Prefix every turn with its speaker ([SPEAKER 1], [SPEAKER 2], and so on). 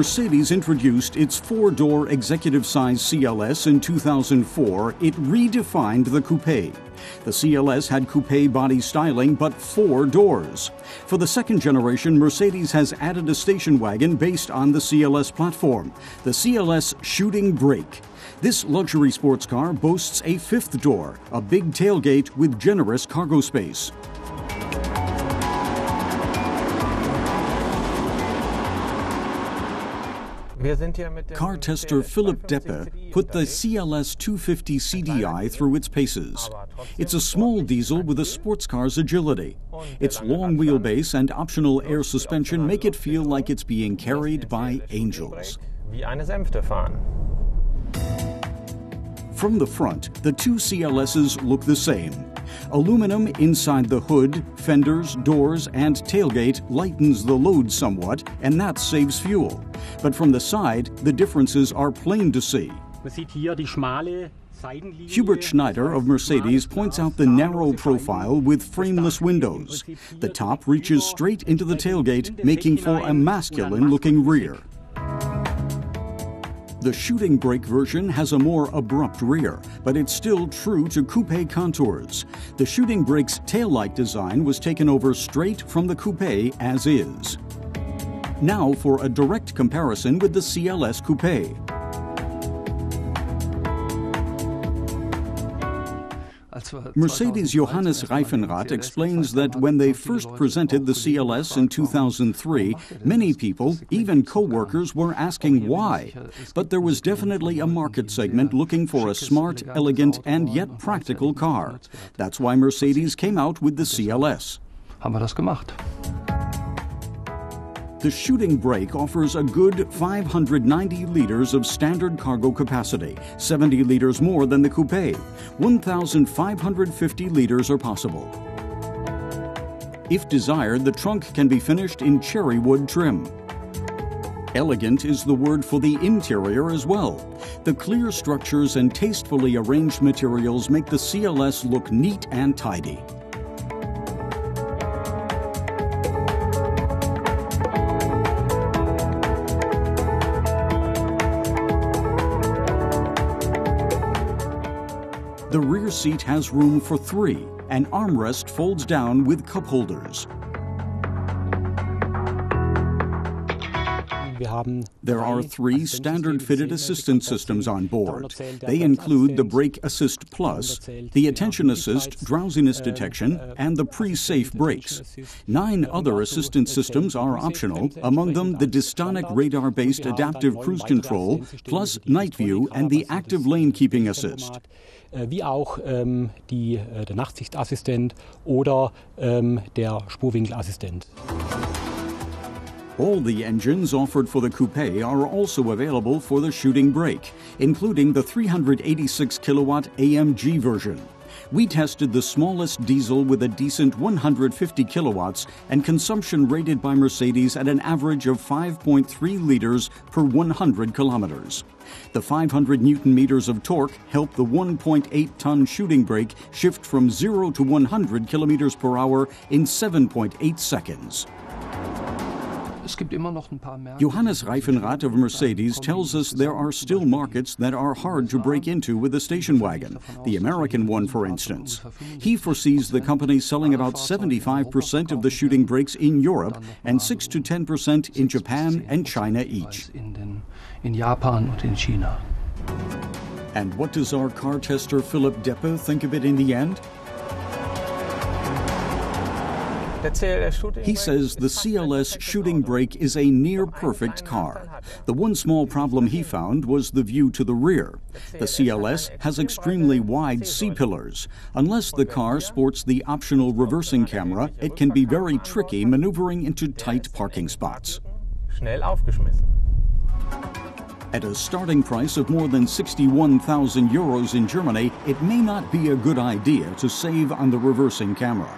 [SPEAKER 1] Mercedes introduced its four-door executive-size CLS in 2004, it redefined the coupé. The CLS had coupé body styling, but four doors. For the second generation, Mercedes has added a station wagon based on the CLS platform, the CLS Shooting Brake. This luxury sports car boasts a fifth door, a big tailgate with generous cargo space. Car tester Philip Deppe put the CLS 250 CDI through its paces. It's a small diesel with a sports car's agility. Its long wheelbase and optional air suspension make it feel like it's being carried by angels. From the front, the two CLSs look the same. Aluminum inside the hood, fenders, doors, and tailgate lightens the load somewhat, and that saves fuel. But from the side, the differences are plain to see. Hubert Schneider of Mercedes points out the narrow profile with frameless windows. The top reaches straight into the tailgate, making for a masculine-looking rear. The Shooting Brake version has a more abrupt rear, but it's still true to coupé contours. The Shooting Brake's taillight design was taken over straight from the coupé as is. Now for a direct comparison with the CLS Coupé. Mercedes' Johannes Reifenrath explains that when they first presented the CLS in 2003, many people, even co-workers, were asking why. But there was definitely a market segment looking for a smart, elegant, and yet practical car. That's why Mercedes came out with the CLS. The Shooting Brake offers a good 590 liters of standard cargo capacity, 70 liters more than the coupé. 1,550 liters are possible. If desired, the trunk can be finished in cherry wood trim. Elegant is the word for the interior as well. The clear structures and tastefully arranged materials make the CLS look neat and tidy. The rear seat has room for three. An armrest folds down with cup holders. There are three standard-fitted assistance systems on board. They include the Brake Assist Plus, the Attention Assist drowsiness detection, and the pre-safe brakes. 9 other assistance systems are optional, among them the dystonic radar-based adaptive cruise control, plus night view and the active lane keeping assist.
[SPEAKER 2] Wie auch der Nachtsichtassistent oder der Spurwinkelassistent.
[SPEAKER 1] All the engines offered for the coupé are also available for the Shooting Brake, including the 386 kilowatt AMG version. We tested the smallest diesel with a decent 150 kilowatts and consumption rated by Mercedes at an average of 5.3 liters per 100 kilometers. The 500 Newton meters of torque help the 1.8-ton Shooting Brake shift from 0 to 100 kilometers per hour in 7.8 seconds. Johannes Reifenrath of Mercedes tells us there are still markets that are hard to break into with the station wagon, the American one, for instance. He foresees the company selling about 75% of the Shooting Brakes in Europe and 6 to 10% in Japan and China each. And what does our car tester Philip Deppe think of it in the end? He says the CLS Shooting Brake is a near-perfect car. The one small problem he found was the view to the rear. The CLS has extremely wide C-pillars. Unless the car sports the optional reversing camera, it can be very tricky maneuvering into tight parking spots. At a starting price of more than 61,000 euros in Germany, it may not be a good idea to save on the reversing camera.